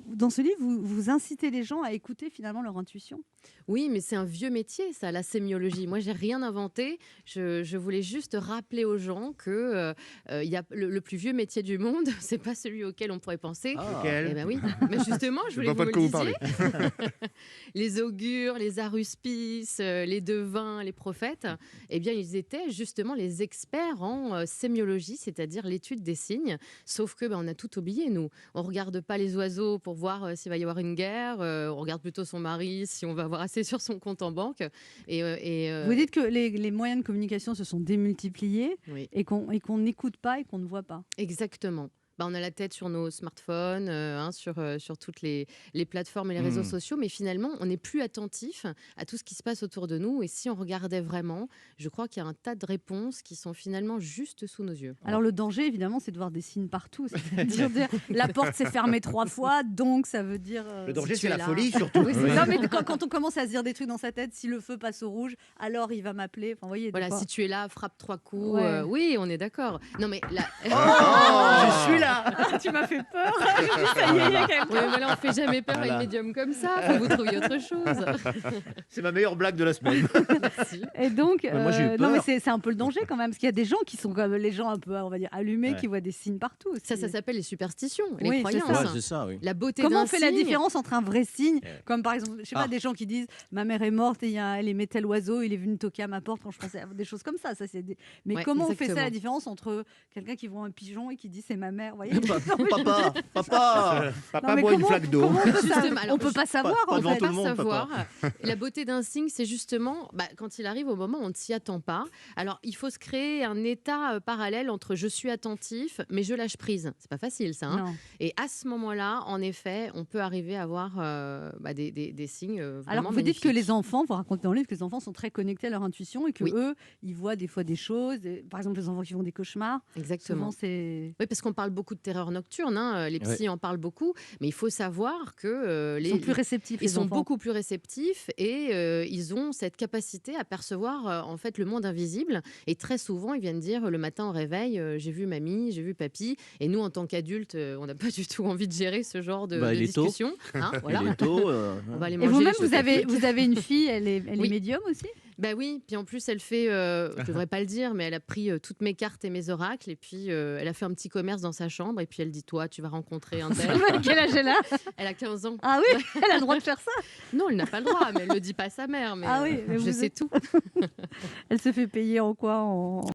dans ce livre, vous incitez les gens à écouter finalement leur intuition. Oui, mais c'est un vieux métier, ça, la sémiologie. Moi, j'ai rien inventé. Je voulais juste rappeler aux gens que il y a le plus vieux métier du monde, c'est pas celui auquel on pourrait penser. Eh Lequel? ben oui, mais justement, je voulais que vois vous pas me de quoi le vous parlez. disiez. Les augures, les aruspices, les devins, les prophètes, eh bien, ils étaient justement les experts en sémiologie, c'est-à-dire l'étude des signes. Sauf que on a tout oublié, nous. On regarde pas les oiseaux pour voir s'il va y avoir une guerre. On regarde plutôt son mari, si on va avoir assez sur son compte en banque. Vous dites que les moyens de communication se sont démultipliés Oui, et qu'on n'écoute pas et qu'on ne voit pas. exactement. On a la tête sur nos smartphones, sur toutes les plateformes et les réseaux sociaux, mais finalement, on n'est plus attentif à tout ce qui se passe autour de nous. Et si on regardait vraiment, je crois qu'il y a un tas de réponses qui sont finalement juste sous nos yeux. Alors le danger, évidemment, c'est de voir des signes partout. C'est-à-dire la porte s'est fermée 3 fois, donc ça veut dire... Le danger, si tu c'est es la là. folie, surtout. Oui, c'est ça, mais quand on commence à se dire des trucs dans sa tête, si le feu passe au rouge, alors il va m'appeler. Enfin, vous voyez, des Voilà, fois- si tu es là, frappe 3 coups. Ouais. Oui, on est d'accord. Non, mais là. Je suis là. Ah, tu m'as fait peur. Je dis, ça y est, il y a quelqu'un. Ouais, voilà, on fait jamais peur à Voilà. une médium comme ça. Faut que vous trouviez autre chose. C'est ma meilleure blague de la semaine. Merci. Et donc, moi, j'ai eu non, mais peur. c'est un peu le danger quand même, parce qu'il y a des gens qui sont comme les gens un peu, on va dire, allumés, Ouais. qui voient des signes partout. aussi. Ça s'appelle les superstitions, les Oui, c'est croyances. ça. Ouais, c'est ça, oui. La beauté Comment d'un on fait la signe. différence entre un vrai signe, Ouais. comme par exemple, je sais pas, Ah. des gens qui disent ma mère est morte et elle aimait tel oiseau, il est venu toquer à ma porte quand je passais, des choses comme ça. Mais Ouais, comment on fait ça exactement. la différence entre quelqu'un qui voit un pigeon et qui dit c'est ma mère, vous voyez Papa, papa. Papa mais boit une comment- flaque d'eau. comment on peut Justement, savoir alors, on peut pas savoir pas en devant fait. tout le pas monde, papa. savoir. La beauté d'un signe, c'est justement quand il arrive au moment où on ne s'y attend pas. Alors, il faut se créer un état parallèle entre je suis attentif, mais je lâche prise. C'est pas facile, ça. Hein. Non. Et à ce moment-là, en effet, on peut arriver à avoir des signes vraiment Alors vous dites que magnifiques. les enfants, vous racontez dans le livre que les enfants sont très connectés à leur intuition et que Oui. eux, ils voient des fois des choses. Par exemple, les enfants qui font des cauchemars. Exactement. Souvent, c'est Oui, parce qu'on parle beaucoup de terreur nocturne, hein, les psys en parlent beaucoup, mais il faut savoir que ils sont plus réceptifs. ils les sont enfants. beaucoup plus réceptifs et ils ont cette capacité à percevoir en fait le monde invisible. Et très souvent, ils viennent dire le matin au réveil, j'ai vu mamie, j'ai vu papy. Et nous, en tant qu'adultes, on n'a pas du tout envie de gérer ce genre de Il est tôt. discussion. Hein, voilà. Il est tôt. On va aller Et manger vous-même, les chocolats. vous avez une fille, elle est Oui. médium aussi. Bah oui, puis en plus elle fait, je devrais pas le dire, mais elle a pris toutes mes cartes et mes oracles et puis elle a fait un petit commerce dans sa chambre et puis elle dit toi tu vas rencontrer un tel. Quel âge elle a? Elle a 15 ans. Ah oui, elle a le droit de faire ça. Non, elle n'a pas le droit, mais elle le dit pas à sa mère. Mais Ah oui, mais je vous sais êtes- tout. Elle se fait payer en quoi?